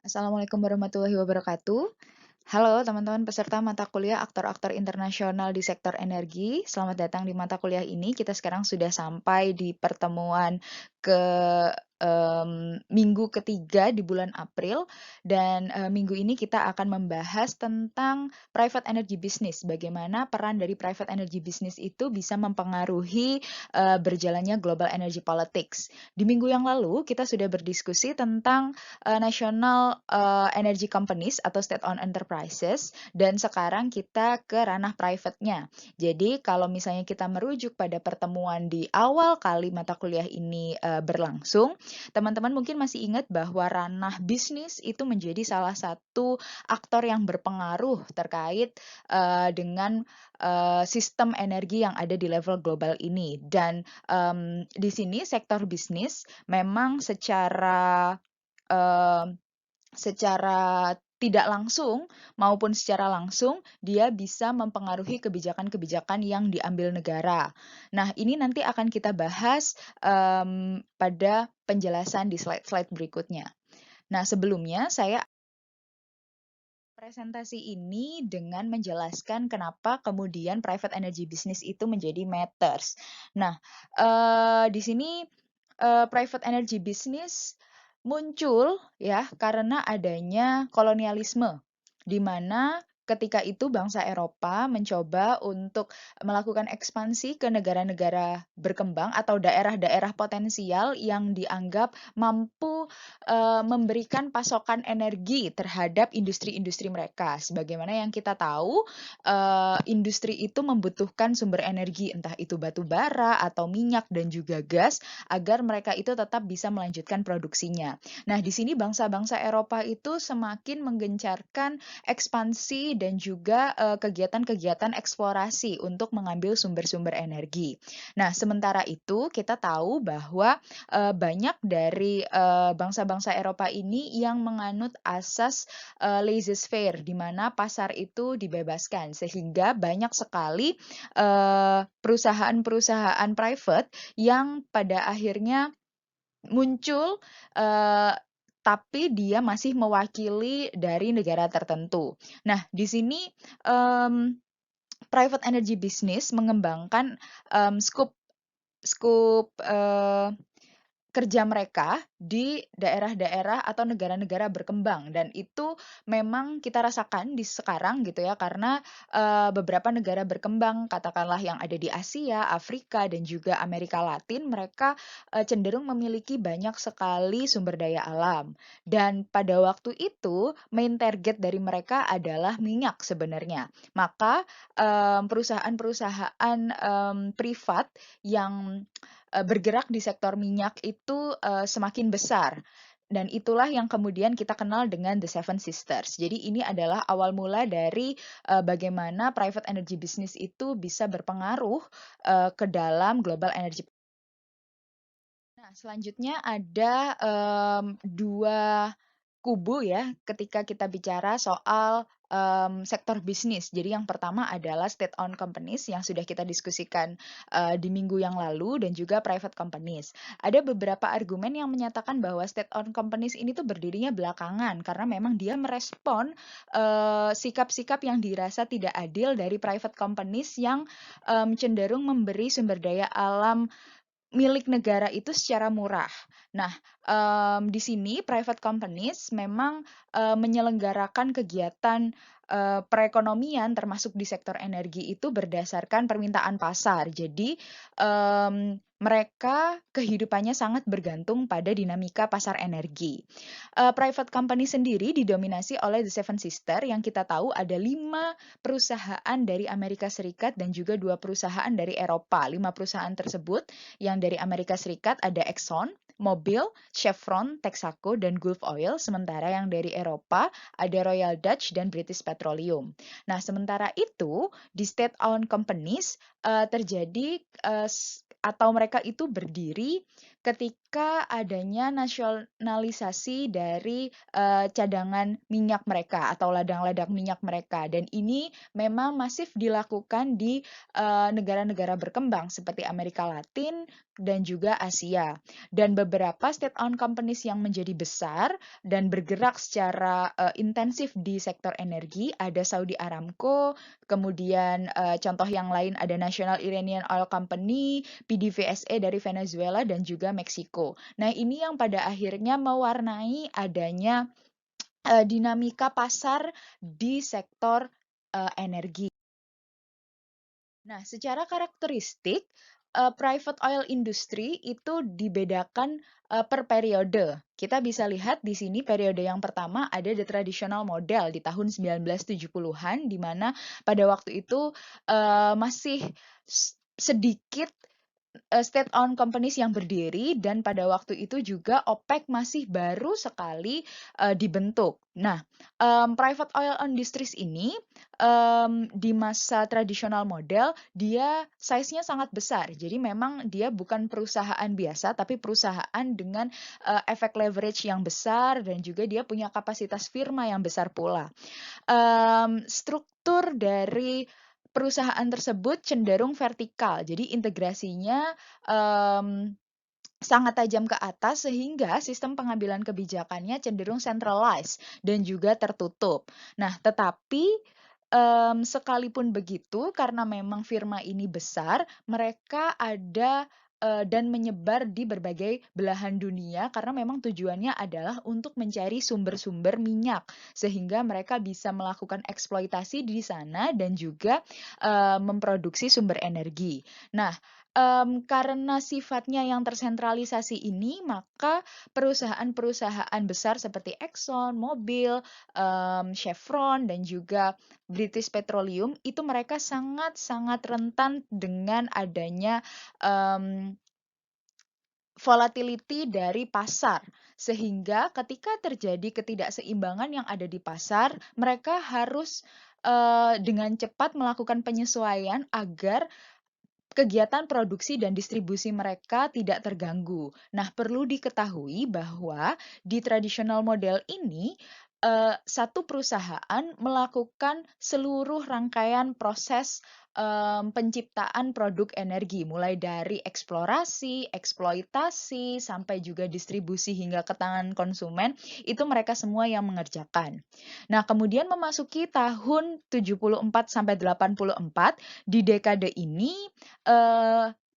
Assalamualaikum warahmatullahi wabarakatuh. Halo teman-teman peserta mata kuliah aktor-aktor internasional di sektor energi. Selamat datang di mata kuliah ini. Kita sekarang sudah sampai di pertemuan ke minggu ketiga di bulan April dan minggu ini kita akan membahas tentang private energy business. Bagaimana peran dari private energy business itu bisa mempengaruhi berjalannya global energy politics. Di minggu yang lalu kita sudah berdiskusi tentang national energy companies atau state-owned enterprises dan sekarang kita ke ranah private-nya. Jadi kalau misalnya kita merujuk pada pertemuan di awal kali mata kuliah ini berlangsung, teman-teman mungkin masih ingat bahwa ranah bisnis itu menjadi salah satu aktor yang berpengaruh terkait dengan sistem energi yang ada di level global ini. Dan di sini sektor bisnis memang Mmm, secara tidak langsung maupun secara langsung, dia bisa mempengaruhi kebijakan-kebijakan yang diambil negara. Nah, ini nanti akan kita bahas, pada penjelasan di slide-slide berikutnya. Nah, sebelumnya saya presentasi ini dengan menjelaskan kenapa kemudian private energy business itu menjadi matters. Nah, di sini, private energy business muncul ya karena adanya kolonialisme, di mana ketika itu bangsa Eropa mencoba untuk melakukan ekspansi ke negara-negara berkembang atau daerah-daerah potensial yang dianggap mampu memberikan pasokan energi terhadap industri-industri mereka. Sebagaimana yang kita tahu, industri itu membutuhkan sumber energi, entah itu batu bara atau minyak dan juga gas, agar mereka itu tetap bisa melanjutkan produksinya. Nah, di sini bangsa-bangsa Eropa itu semakin menggencarkan ekspansi dan juga kegiatan-kegiatan eksplorasi untuk mengambil sumber-sumber energi. Nah, sementara itu kita tahu bahwa banyak dari bangsa-bangsa Eropa ini yang menganut asas laissez-faire, di mana pasar itu dibebaskan, sehingga banyak sekali perusahaan-perusahaan private yang pada akhirnya muncul, tapi dia masih mewakili dari negara tertentu. Nah, di sini, private energy business mengembangkan, skup skup, kerja mereka di daerah-daerah atau negara-negara berkembang dan itu memang kita rasakan di sekarang gitu ya karena, beberapa negara berkembang katakanlah yang ada di Asia, Afrika, dan juga Amerika Latin mereka, cenderung memiliki banyak sekali sumber daya alam dan pada waktu itu main target dari mereka adalah minyak sebenarnya. Maka, perusahaan-perusahaan, privat yang bergerak di sektor minyak itu, semakin besar. Dan itulah yang kemudian kita kenal dengan The Seven Sisters. Jadi ini adalah awal mula dari, bagaimana private energy business itu bisa berpengaruh, ke dalam global energy. Nah, selanjutnya ada, 2 kubu ya, ketika kita bicara soal, sektor bisnis. Jadi yang pertama adalah state owned companies yang sudah kita diskusikan, di minggu yang lalu dan juga private companies. Ada beberapa argumen yang menyatakan bahwa state owned companies ini tuh berdirinya belakangan, karena memang dia merespon, sikap-sikap yang dirasa tidak adil dari private companies yang, cenderung memberi sumber daya alam milik negara itu secara murah. Nah, di sini private companies memang, menyelenggarakan kegiatan, perekonomian termasuk di sektor energi itu berdasarkan permintaan pasar. Jadi, mereka kehidupannya sangat bergantung pada dinamika pasar energi. Private company sendiri didominasi oleh The Seven Sister yang kita tahu ada 5 perusahaan dari Amerika Serikat dan juga 2 perusahaan dari Eropa. 5 perusahaan tersebut yang dari Amerika Serikat ada Exxon, Mobil, Chevron, Texaco, dan Gulf Oil, sementara yang dari Eropa ada Royal Dutch dan British Petroleum. Nah, sementara itu di state-owned companies terjadi atau mereka itu berdiri ketika adanya nasionalisasi dari, cadangan minyak mereka atau ladang-ladang minyak mereka dan ini memang masif dilakukan di, negara-negara berkembang seperti Amerika Latin dan juga Asia. Dan beberapa state owned companies yang menjadi besar dan bergerak secara, intensif di sektor energi ada Saudi Aramco, kemudian, contoh yang lain ada National Iranian Oil Company, PDVSA dari Venezuela dan juga Meksiko. Nah, ini yang pada akhirnya mewarnai adanya, dinamika pasar di sektor, energi. Nah, secara karakteristik, private oil industry itu dibedakan, per periode. Kita bisa lihat di sini periode yang pertama ada the traditional model di tahun 1970-an, di mana pada waktu itu, masih sedikit state owned companies yang berdiri dan pada waktu itu juga OPEC masih baru sekali, dibentuk. Nah, private oil industries ini, di masa tradisional model dia size-nya sangat besar. Jadi memang dia bukan perusahaan biasa, tapi perusahaan dengan, efek leverage yang besar dan juga dia punya kapasitas firma yang besar pula. Struktur dari perusahaan tersebut cenderung vertikal, jadi integrasinya, mmm, sangat tajam ke atas sehingga sistem pengambilan kebijakannya cenderung centralized dan juga tertutup. Nah, tetapi, sekalipun begitu karena memang firma ini besar, mereka ada, dan menyebar di berbagai belahan dunia karena memang tujuannya adalah untuk mencari sumber-sumber minyak, sehingga mereka bisa melakukan eksploitasi di sana dan juga, memproduksi sumber energi. Nah, karena sifatnya yang tersentralisasi ini, maka perusahaan-perusahaan besar seperti Exxon, Mobil, Chevron, dan juga British Petroleum itu mereka sangat-sangat rentan dengan adanya, mmm, volatility dari pasar. Sehingga ketika terjadi ketidakseimbangan yang ada di pasar, mereka harus, dengan cepat melakukan penyesuaian agar kegiatan produksi dan distribusi mereka tidak terganggu. Nah, perlu diketahui bahwa di traditional model ini, satu perusahaan melakukan seluruh rangkaian proses, penciptaan produk energi, mulai dari eksplorasi, eksploitasi, sampai juga distribusi hingga ke tangan konsumen, itu mereka semua yang mengerjakan. Nah, kemudian memasuki tahun 74 sampai 84, di dekade ini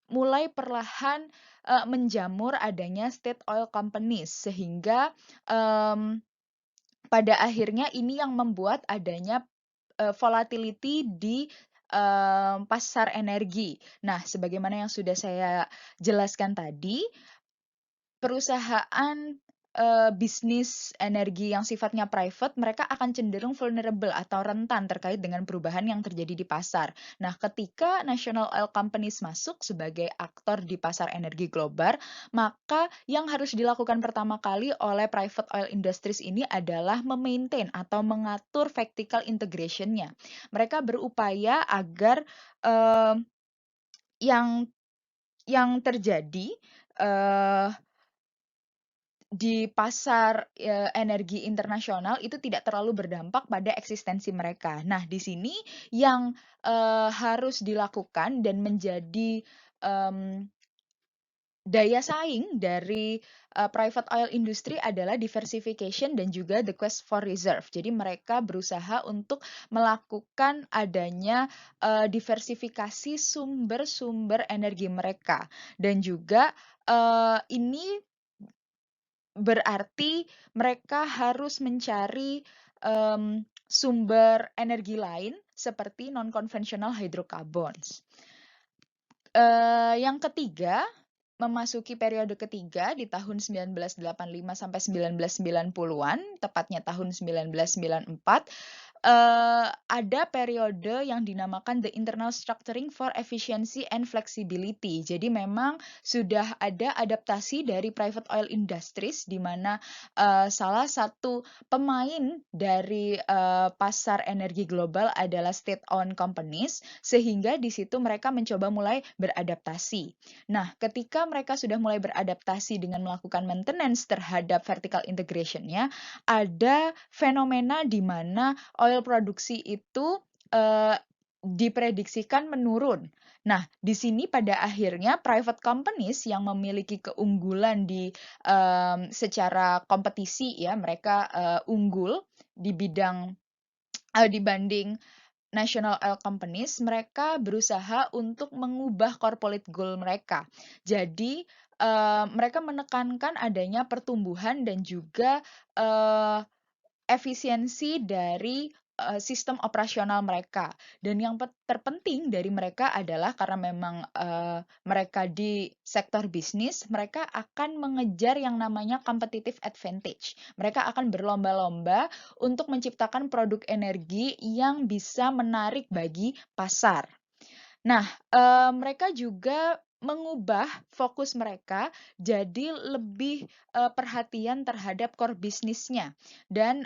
mulai perlahan, menjamur adanya state oil companies sehingga, pada akhirnya ini yang membuat adanya, volatility di, pasar energi. Nah, sebagaimana yang sudah saya jelaskan tadi, perusahaan, bisnis energi yang sifatnya private, mereka akan cenderung vulnerable atau rentan terkait dengan perubahan yang terjadi di pasar. Nah, ketika national oil companies masuk sebagai aktor di pasar energi global, maka yang harus dilakukan pertama kali oleh private oil industries ini adalah memaintain atau mengatur vertical integration-nya. Mereka berupaya agar, yang terjadi, eee di pasar, energi internasional itu tidak terlalu berdampak pada eksistensi mereka. Nah, di sini yang, harus dilakukan dan menjadi, mmm, daya saing dari, private oil industry adalah diversification dan juga the quest for reserve. Jadi mereka berusaha untuk melakukan adanya, diversifikasi sumber-sumber energi mereka dan juga, ini berarti mereka harus mencari, sumber energi lain seperti non-conventional hydrocarbons. Yang ketiga, memasuki periode ketiga di tahun 1985 sampai 1990-an, tepatnya tahun 1994, ada periode yang dinamakan the internal structuring for efficiency and flexibility. Jadi memang sudah ada adaptasi dari private oil industries di mana, salah satu pemain dari, pasar energi global adalah state owned companies, sehingga di situ mereka mencoba mulai beradaptasi. Nah, ketika mereka sudah mulai beradaptasi dengan melakukan maintenance terhadap vertical integration-nya, ada fenomena di mana oil produksi itu, diprediksikan menurun. Nah, di sini pada akhirnya private companies yang memiliki keunggulan secara kompetisi ya, mereka, unggul di bidang dibanding national oil companies, mereka berusaha untuk mengubah corporate goal mereka. Jadi, mereka menekankan adanya pertumbuhan dan juga, eee efisiensi dari, sistem operasional mereka. Dan yang terpenting dari mereka adalah karena memang, mereka di sektor bisnis, mereka akan mengejar yang namanya competitive advantage. Mereka akan berlomba-lomba untuk menciptakan produk energi yang bisa menarik bagi pasar. Nah, mereka juga mengubah fokus mereka jadi lebih, perhatian terhadap core bisnisnya dan,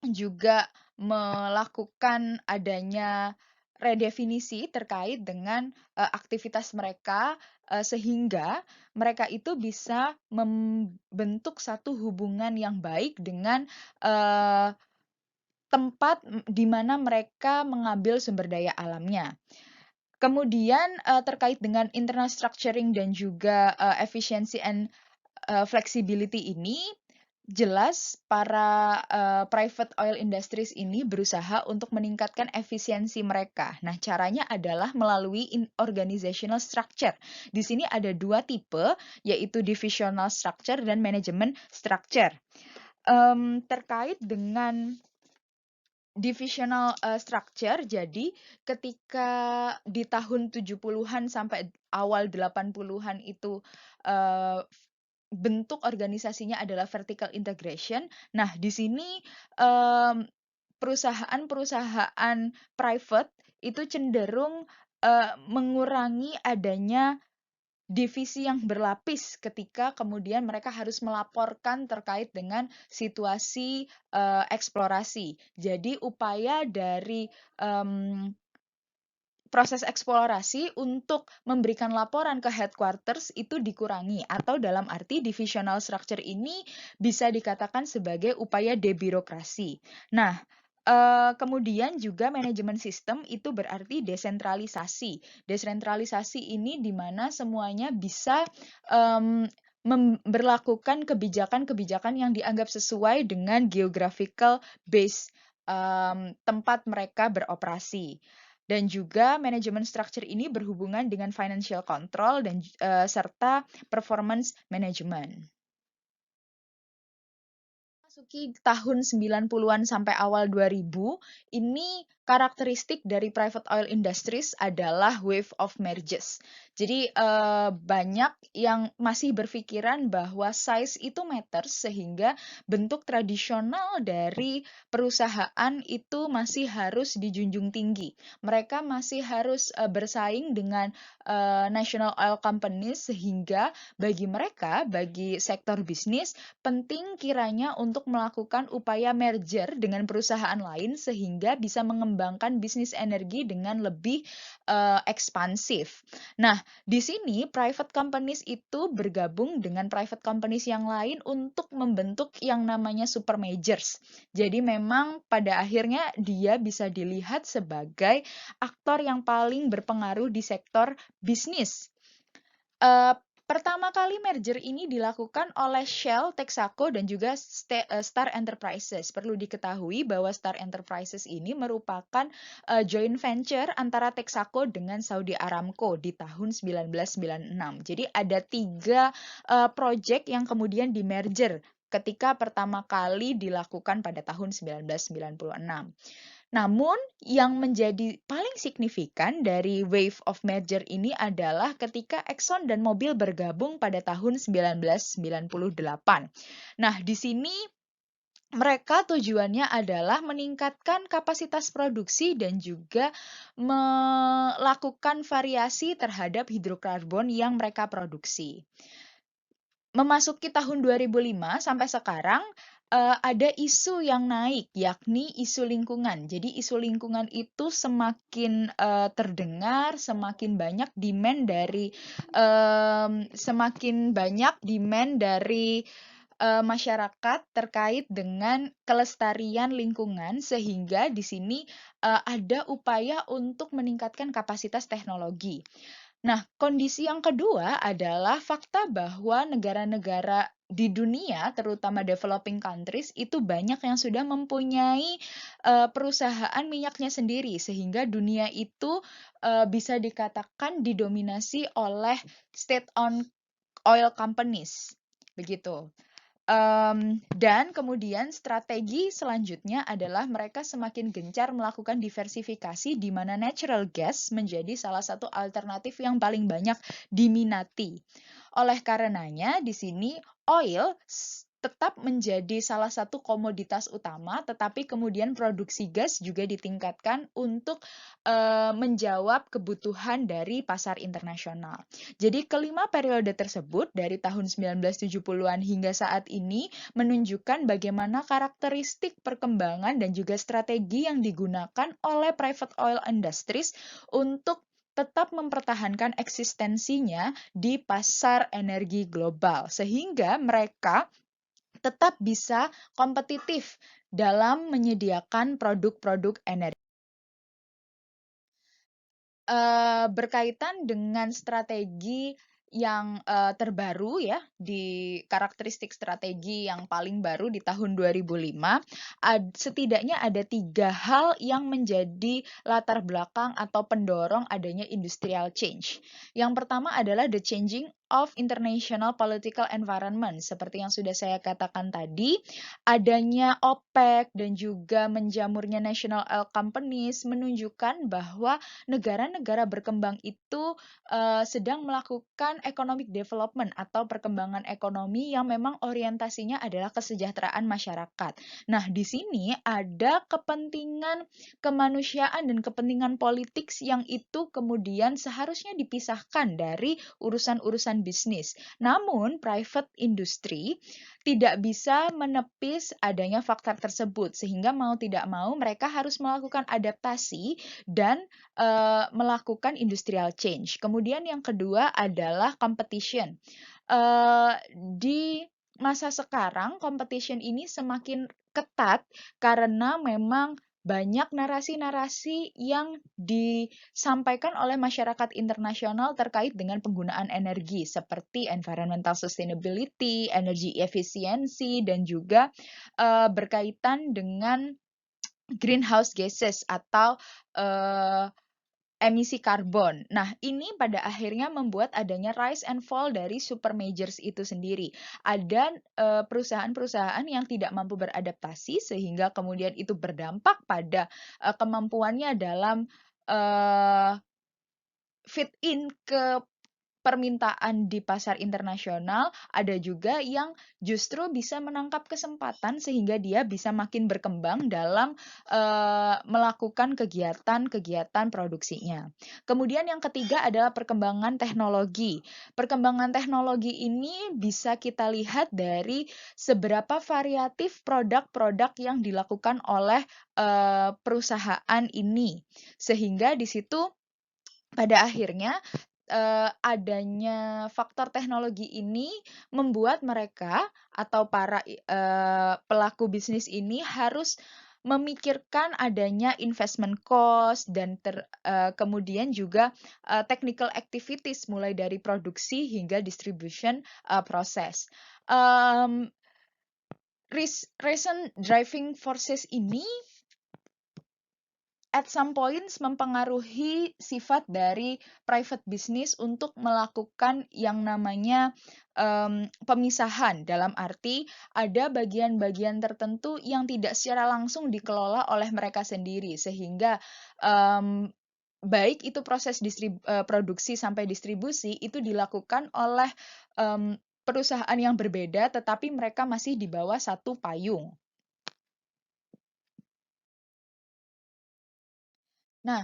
juga melakukan adanya redefinisi terkait dengan, aktivitas mereka, sehingga mereka itu bisa membentuk satu hubungan yang baik dengan, eee, tempat di mana mereka mengambil sumber daya alamnya. Kemudian, terkait dengan internal structuring dan juga, efficiency and, flexibility ini, jelas para, private oil industries ini berusaha untuk meningkatkan efisiensi mereka. Nah, caranya adalah melalui organizational structure. Di sini ada 2 tipe, yaitu divisional structure dan management structure. Terkait dengan divisional, structure, jadi ketika di tahun 70-an sampai awal 80-an itu, eee, bentuk organisasinya adalah vertical integration. Nah, di sini, perusahaan-perusahaan private itu cenderung, mengurangi adanya divisi yang berlapis ketika kemudian mereka harus melaporkan terkait dengan situasi, eksplorasi. Jadi upaya dari, proses eksplorasi untuk memberikan laporan ke headquarters itu dikurangi atau dalam arti divisional structure ini bisa dikatakan sebagai upaya debirokrasi. Nah, kemudian juga manajemen sistem itu berarti desentralisasi. Desentralisasi ini di mana semuanya bisa, berlakukan kebijakan-kebijakan yang dianggap sesuai dengan geographical base, tempat mereka beroperasi. Dan juga manajemen structure ini berhubungan dengan financial control dan serta performance management. Masuki tahun 90-an sampai awal 2000, ini karakteristik dari private oil industries adalah wave of mergers. Jadi, banyak yang masih berpikiran bahwa size itu matters, sehingga bentuk tradisional dari perusahaan itu masih harus dijunjung tinggi. Mereka masih harus, bersaing dengan, national oil companies, sehingga bagi mereka, bagi sektor bisnis, penting kiranya untuk melakukan upaya merger dengan perusahaan lain sehingga bisa mengembangkan bisnis energi dengan lebih, ekspansif. Nah, di sini private companies itu bergabung dengan private companies yang lain untuk membentuk yang namanya super majors. Jadi memang pada akhirnya dia bisa dilihat sebagai aktor yang paling berpengaruh di sektor bisnis. Pertama kali merger ini dilakukan oleh Shell, Texaco, dan juga Star Enterprises. Perlu diketahui bahwa Star Enterprises ini merupakan, joint venture antara Texaco dengan Saudi Aramco di tahun 1996. Jadi ada 3, project yang kemudian di-merger ketika pertama kali dilakukan pada tahun 1996. Namun, yang menjadi paling signifikan dari wave of merger ini adalah ketika Exxon dan Mobil bergabung pada tahun 1998. Nah, di sini Mereka tujuannya adalah meningkatkan kapasitas produksi dan juga melakukan variasi terhadap hidrokarbon yang mereka produksi. Memasuki tahun 2005 sampai sekarang, ada isu yang naik, yakni isu lingkungan. Jadi isu lingkungan itu semakin, terdengar, semakin banyak demand dari, masyarakat terkait dengan kelestarian lingkungan, sehingga di sini, ada upaya untuk meningkatkan kapasitas teknologi. Nah, kondisi yang kedua adalah fakta bahwa negara-negara di dunia, terutama developing countries, itu banyak yang sudah mempunyai, perusahaan minyaknya sendiri, sehingga dunia itu, bisa dikatakan didominasi oleh state-owned oil companies, begitu. Dan kemudian strategi selanjutnya adalah mereka semakin gencar melakukan diversifikasi di mana natural gas menjadi salah satu alternatif yang paling banyak diminati. Oleh karenanya di sini oil tetap menjadi salah satu komoditas utama, tetapi kemudian produksi gas juga ditingkatkan untuk menjawab kebutuhan dari pasar internasional. Jadi kelima periode tersebut dari tahun 1970-an hingga saat ini menunjukkan bagaimana karakteristik perkembangan dan juga strategi yang digunakan oleh private oil industries untuk tetap mempertahankan eksistensinya di pasar energi global, sehingga mereka tetap bisa kompetitif dalam menyediakan produk-produk energi. Berkaitan dengan strategi yang, terbaru ya, di karakteristik strategi yang paling baru di tahun 2005, setidaknya ada 3 hal yang menjadi latar belakang atau pendorong adanya industrial change. Yang pertama adalah the changing of international political environment. Seperti yang sudah saya katakan tadi, adanya OPEC dan juga menjamurnya national oil companies menunjukkan bahwa negara-negara berkembang itu, sedang melakukan economic development atau perkembangan ekonomi yang memang orientasinya adalah kesejahteraan masyarakat. Nah, di sini ada kepentingan kemanusiaan dan kepentingan politik yang itu kemudian seharusnya dipisahkan dari urusan-urusan bisnis. Namun, private industry tidak bisa menepis adanya faktor tersebut, sehingga mau tidak mau mereka harus melakukan adaptasi dan melakukan industrial change. Kemudian yang kedua adalah competition. Di masa sekarang competition ini semakin ketat karena memang banyak narasi-narasi yang disampaikan oleh masyarakat internasional terkait dengan penggunaan energi seperti environmental sustainability, energy efficiency, dan juga berkaitan dengan greenhouse gases atau emisi karbon. Nah, ini pada akhirnya membuat adanya rise and fall dari super majors itu sendiri. Ada perusahaan-perusahaan yang tidak mampu beradaptasi sehingga kemudian itu berdampak pada kemampuannya dalam fit in ke permintaan di pasar internasional, ada juga yang justru bisa menangkap kesempatan sehingga dia bisa makin berkembang dalam melakukan kegiatan-kegiatan produksinya. Kemudian yang ketiga adalah perkembangan teknologi. Perkembangan teknologi ini bisa kita lihat dari seberapa variatif produk-produk yang dilakukan oleh perusahaan ini. Sehingga di situ pada akhirnya, adanya faktor teknologi ini membuat mereka atau para pelaku bisnis ini harus memikirkan adanya investment cost dan kemudian juga, technical activities mulai dari produksi hingga distribution, proses. Mmm, Recent driving forces ini at some points mempengaruhi sifat dari private business untuk melakukan yang namanya, pemisahan. Dalam arti ada bagian-bagian tertentu yang tidak secara langsung dikelola oleh mereka sendiri sehingga, baik itu proses produksi sampai distribusi itu dilakukan oleh, perusahaan yang berbeda tetapi mereka masih di bawah satu payung. Nah,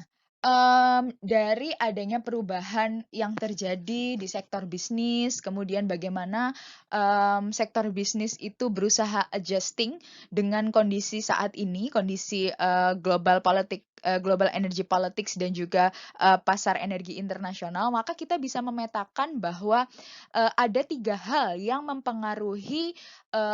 dari adanya perubahan yang terjadi di sektor bisnis, kemudian bagaimana, sektor bisnis itu berusaha adjusting dengan kondisi saat ini, kondisi, global energy politics dan juga, pasar energi internasional, maka kita bisa memetakan bahwa, ada 3 hal yang mempengaruhi,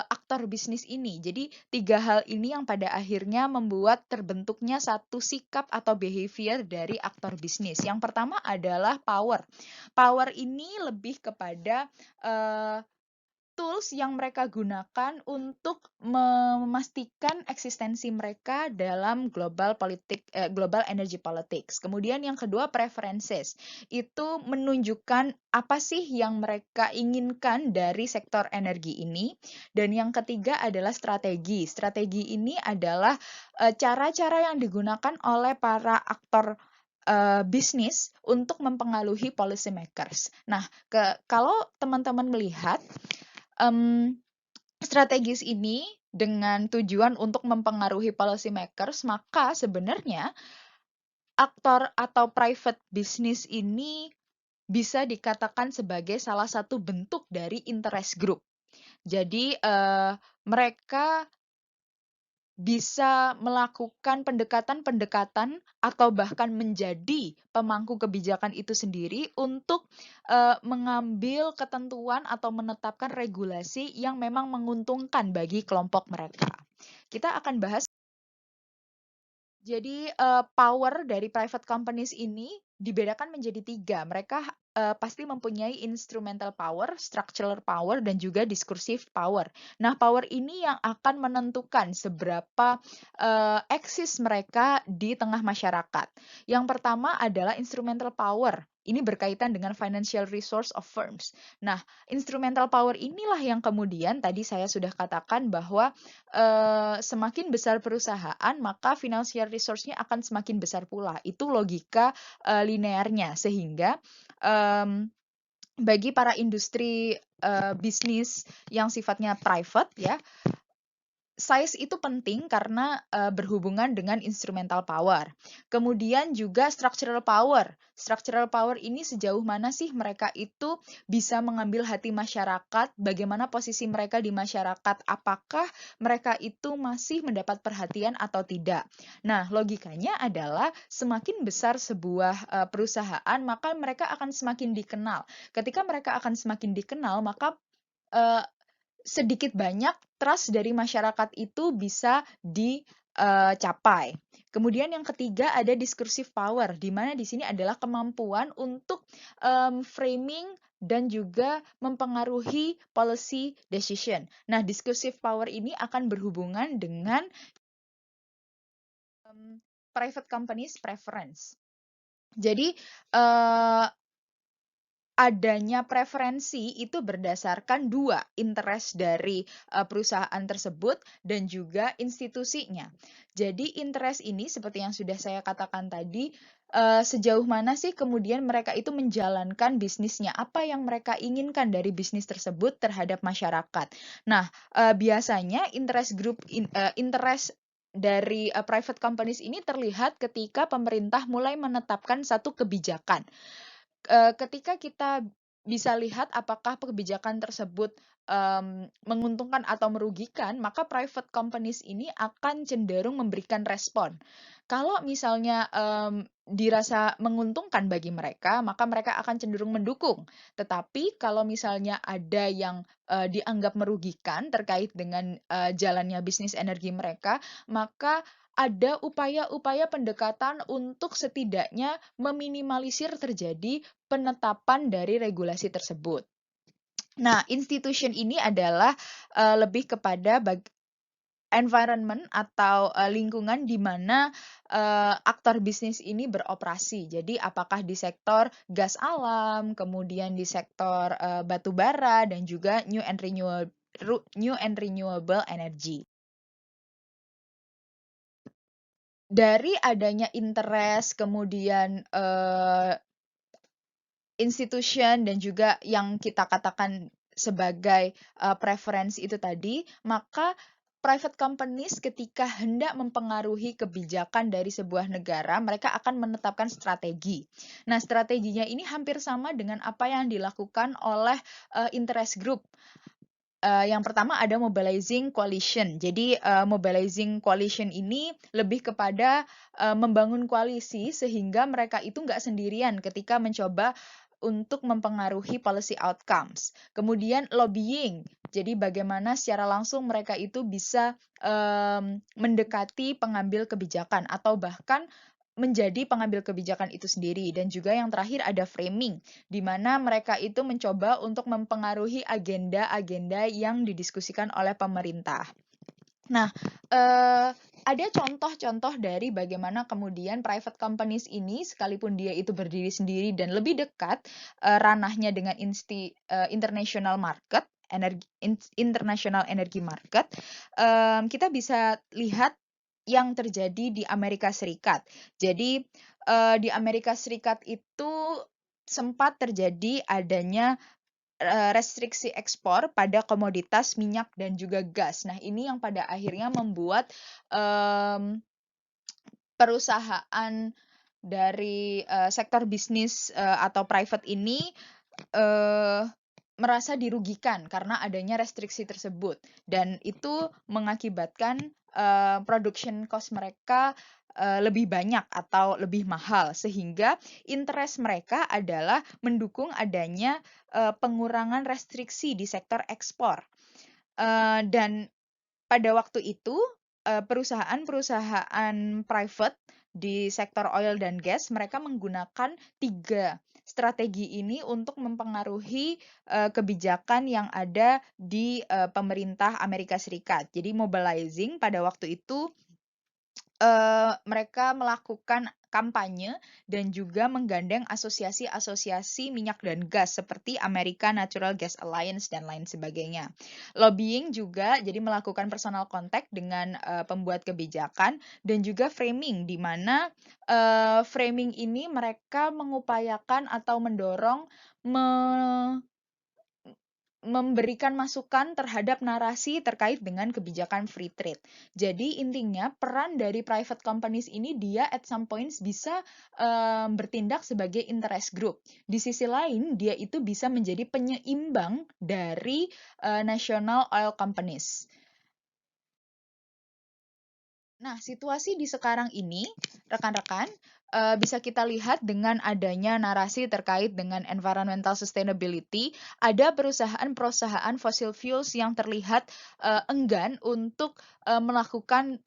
aktor bisnis ini. Jadi 3 hal ini yang pada akhirnya membuat terbentuknya satu sikap atau behavior dari aktor bisnis. Yang pertama adalah power. Power ini lebih kepada, eee, tools yang mereka gunakan untuk memastikan eksistensi mereka dalam global energy politics. Kemudian yang kedua preferences, itu menunjukkan apa sih yang mereka inginkan dari sektor energi ini. Dan yang ketiga adalah strategi. Strategi ini adalah, cara-cara yang digunakan oleh para aktor, bisnis untuk mempengaruhi policy makers. Nah, kalau teman-teman melihat, Mmm, strategis ini dengan tujuan untuk mempengaruhi policy makers, maka sebenarnya aktor atau private business ini bisa dikatakan sebagai salah satu bentuk dari interest group. Jadi, mereka bisa melakukan pendekatan-pendekatan atau bahkan menjadi pemangku kebijakan itu sendiri untuk, mengambil ketentuan atau menetapkan regulasi yang memang menguntungkan bagi kelompok mereka. Kita akan bahas jadi, power dari private companies ini dibedakan menjadi 3. Mereka, pasti mempunyai instrumental power, structural power, dan juga discursive power. Nah, power ini yang akan menentukan seberapa, eksis mereka di tengah masyarakat. Yang pertama adalah instrumental power. Ini berkaitan dengan financial resource of firms. Nah, instrumental power inilah yang kemudian tadi saya sudah katakan bahwa semakin besar perusahaan, maka financial resource-nya akan semakin besar pula. Itu logika, linearnya. Sehingga, mmm, bagi para industri, bisnis yang sifatnya private ya, size itu penting karena, berhubungan dengan instrumental power. Kemudian juga structural power. Structural power ini sejauh mana sih mereka itu bisa mengambil hati masyarakat, bagaimana posisi mereka di masyarakat, apakah mereka itu masih mendapat perhatian atau tidak. Nah, logikanya adalah semakin besar sebuah, perusahaan, maka mereka akan semakin dikenal. Ketika mereka akan semakin dikenal, maka, eee sedikit banyak trust dari masyarakat itu bisa dicapai. Kemudian yang ketiga ada discursive power, di mana di sini adalah kemampuan untuk, framing dan juga mempengaruhi policy decision. Nah, discursive power ini akan berhubungan dengan, private companies preference. Jadi, eee adanya preferensi itu berdasarkan 2 interest dari, perusahaan tersebut dan juga institusinya. Jadi interest ini seperti yang sudah saya katakan tadi, sejauh mana sih kemudian mereka itu menjalankan bisnisnya, apa yang mereka inginkan dari bisnis tersebut terhadap masyarakat. Nah, biasanya interest dari, private companies ini terlihat ketika pemerintah mulai menetapkan satu kebijakan. Ketika kita bisa lihat apakah kebijakan tersebut, menguntungkan atau merugikan, maka private companies ini akan cenderung memberikan respon. Kalau misalnya, dirasa menguntungkan bagi mereka, maka mereka akan cenderung mendukung. Tetapi kalau misalnya ada yang, dianggap merugikan terkait dengan, jalannya bisnis energi mereka, maka ada upaya-upaya pendekatan untuk setidaknya meminimalisir terjadi penetapan dari regulasi tersebut. Nah, institution ini adalah, lebih kepada environment atau, lingkungan di mana, aktor bisnis ini beroperasi. Jadi apakah di sektor gas alam, kemudian di sektor, batu bara dan juga new and renewable energy. Dari adanya interest, kemudian, institution dan juga yang kita katakan sebagai, preferensi itu tadi, maka private companies ketika hendak mempengaruhi kebijakan dari sebuah negara, mereka akan menetapkan strategi. Nah, strateginya ini hampir sama dengan apa yang dilakukan oleh interest group. Yang pertama ada mobilizing coalition. Jadi, mobilizing coalition ini lebih kepada, membangun koalisi sehingga mereka itu nggak sendirian ketika mencoba untuk mempengaruhi policy outcomes. Kemudian lobbying, jadi bagaimana secara langsung mereka itu bisa, mendekati pengambil kebijakan atau bahkan menjadi pengambil kebijakan itu sendiri. Dan juga yang terakhir ada framing, di mana mereka itu mencoba untuk mempengaruhi agenda-agenda yang didiskusikan oleh pemerintah. Nah, ada contoh-contoh dari bagaimana kemudian private companies ini, sekalipun dia itu berdiri sendiri dan lebih dekat ranahnya dengan international market, international energy market, kita bisa lihat yang terjadi di Amerika Serikat. Jadi, di Amerika Serikat itu sempat terjadi adanya restriksi ekspor pada komoditas minyak dan juga gas. Nah, ini yang pada akhirnya membuat perusahaan dari sektor bisnis atau private ini merasa dirugikan karena adanya restriksi tersebut, dan itu mengakibatkan production cost mereka lebih banyak atau lebih mahal, sehingga interest mereka adalah mendukung adanya pengurangan restriksi di sektor ekspor. Dan pada waktu itu perusahaan-perusahaan private di sektor oil dan gas mereka menggunakan 3 strategi ini untuk mempengaruhi kebijakan yang ada di pemerintah Amerika Serikat. Jadi mobilizing pada waktu itu mereka melakukan kampanye dan juga menggandeng asosiasi-asosiasi minyak dan gas seperti American Natural Gas Alliance dan lain sebagainya. Lobbying juga, jadi melakukan personal contact dengan pembuat kebijakan, dan juga framing, di mana framing ini mereka mengupayakan atau mendorong memberikan masukan terhadap narasi terkait dengan kebijakan free trade. Jadi intinya peran dari private companies ini dia at some points bisa bertindak sebagai interest group. Di sisi lain dia itu bisa menjadi penyeimbang dari national oil companies. Nah, situasi di sekarang ini, rekan-rekan, bisa kita lihat dengan adanya narasi terkait dengan environmental sustainability, ada perusahaan-perusahaan fossil fuels yang terlihat enggan untuk melakukan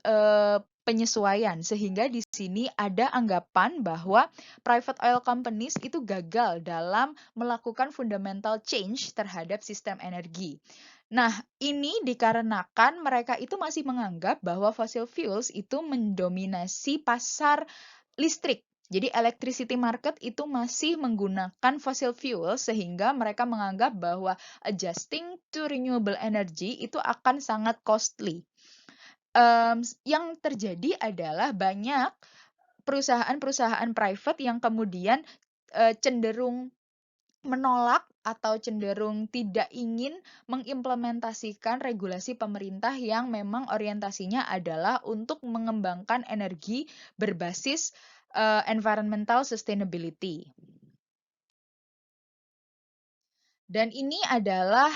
penyesuaian, sehingga di sini ada anggapan bahwa private oil companies itu gagal dalam melakukan fundamental change terhadap sistem energi. Nah, ini dikarenakan mereka itu masih menganggap bahwa fossil fuels itu mendominasi pasar listrik. Jadi electricity market itu masih menggunakan fossil fuel, sehingga mereka menganggap bahwa adjusting to renewable energy itu akan sangat costly. Yang terjadi adalah banyak perusahaan-perusahaan private yang kemudian cenderung menolak atau cenderung tidak ingin mengimplementasikan regulasi pemerintah yang memang orientasinya adalah untuk mengembangkan energi berbasis environmental sustainability. Dan ini adalah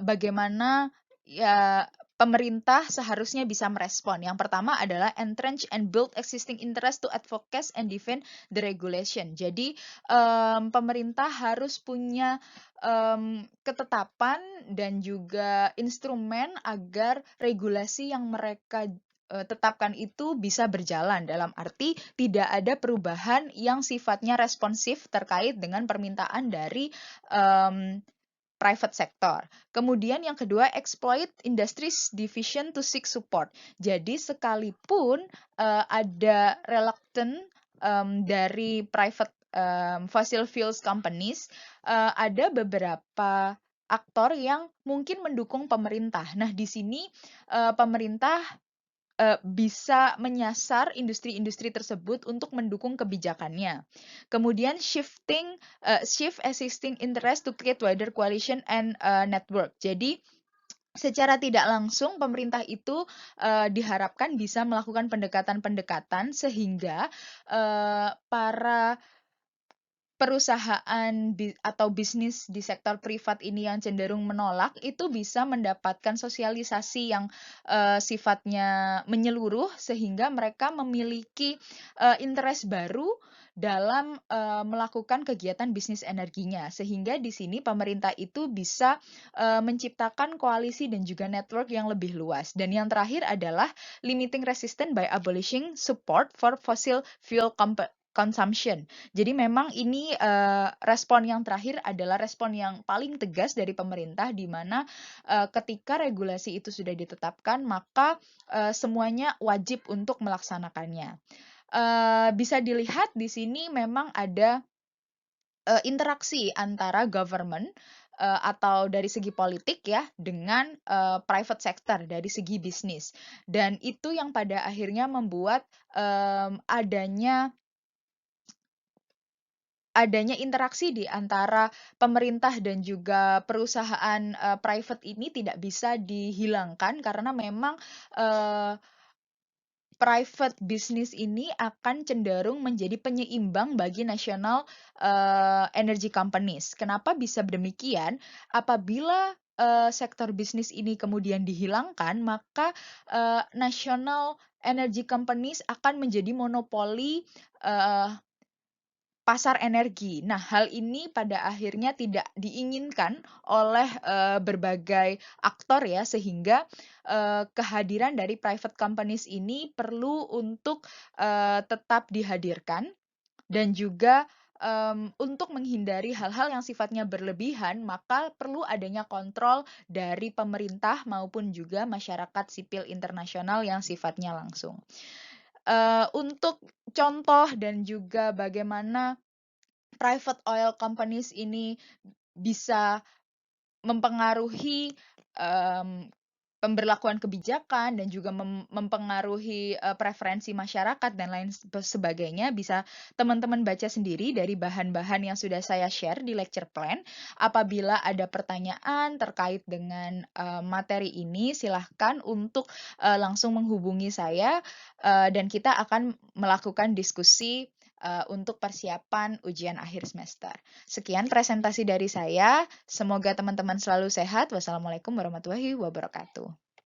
bagaimana ya pemerintah seharusnya bisa merespon. Yang pertama adalah entrench and build existing interest to advocate and defend the regulation. Jadi pemerintah harus punya ketetapan dan juga instrumen agar regulasi yang mereka tetapkan itu bisa berjalan, dalam arti tidak ada perubahan yang sifatnya responsif terkait dengan permintaan dari private sector. Kemudian yang kedua, exploit industries division to seek support. Jadi sekalipun ada reluctant dari private fossil fuels companies, ada beberapa aktor yang mungkin mendukung pemerintah. Nah, di sini pemerintah bisa menyasar industri-industri tersebut untuk mendukung kebijakannya. Kemudian shift existing interest to create wider coalition and network. Jadi secara tidak langsung pemerintah itu, diharapkan bisa melakukan pendekatan-pendekatan sehingga, para perusahaan atau bisnis di sektor privat ini yang cenderung menolak, itu bisa mendapatkan sosialisasi yang, sifatnya menyeluruh sehingga mereka memiliki, interest baru dalam, melakukan kegiatan bisnis energinya. Sehingga di sini pemerintah itu bisa, menciptakan koalisi dan juga network yang lebih luas. Dan yang terakhir adalah limiting resistance by abolishing support for fossil fuel consumption. Jadi memang ini, respon yang terakhir adalah respon yang paling tegas dari pemerintah, di mana, ketika regulasi itu sudah ditetapkan, maka, semuanya wajib untuk melaksanakannya. Bisa dilihat di sini memang ada, interaksi antara government, atau dari segi politik ya, dengan, private sector, dari segi bisnis. Dan itu yang pada akhirnya membuat, adanya interaksi di antara pemerintah dan juga perusahaan, private ini tidak bisa dihilangkan karena memang, eee, private business ini akan cenderung menjadi penyeimbang bagi national, energy companies. Kenapa bisa demikian? Apabila, sektor bisnis ini kemudian dihilangkan, maka, national energy companies akan menjadi monopoli, eee pasar energi. Nah, hal ini pada akhirnya tidak diinginkan oleh, berbagai aktor ya, sehingga, kehadiran dari private companies ini perlu untuk, tetap dihadirkan dan juga, untuk menghindari hal-hal yang sifatnya berlebihan, maka perlu adanya kontrol dari pemerintah maupun juga masyarakat sipil internasional yang sifatnya langsung. Untuk contoh dan juga bagaimana private oil companies ini bisa mempengaruhi, mmm, pemberlakuan kebijakan dan juga mempengaruhi, preferensi masyarakat dan lain sebagainya, bisa teman-teman baca sendiri dari bahan-bahan yang sudah saya share di lecture plan. Apabila ada pertanyaan terkait dengan, materi ini, silahkan untuk, langsung menghubungi saya, dan kita akan melakukan diskusi, untuk persiapan ujian akhir semester. Sekian presentasi dari saya, semoga teman-teman selalu sehat. Wassalamualaikum warahmatullahi wabarakatuh.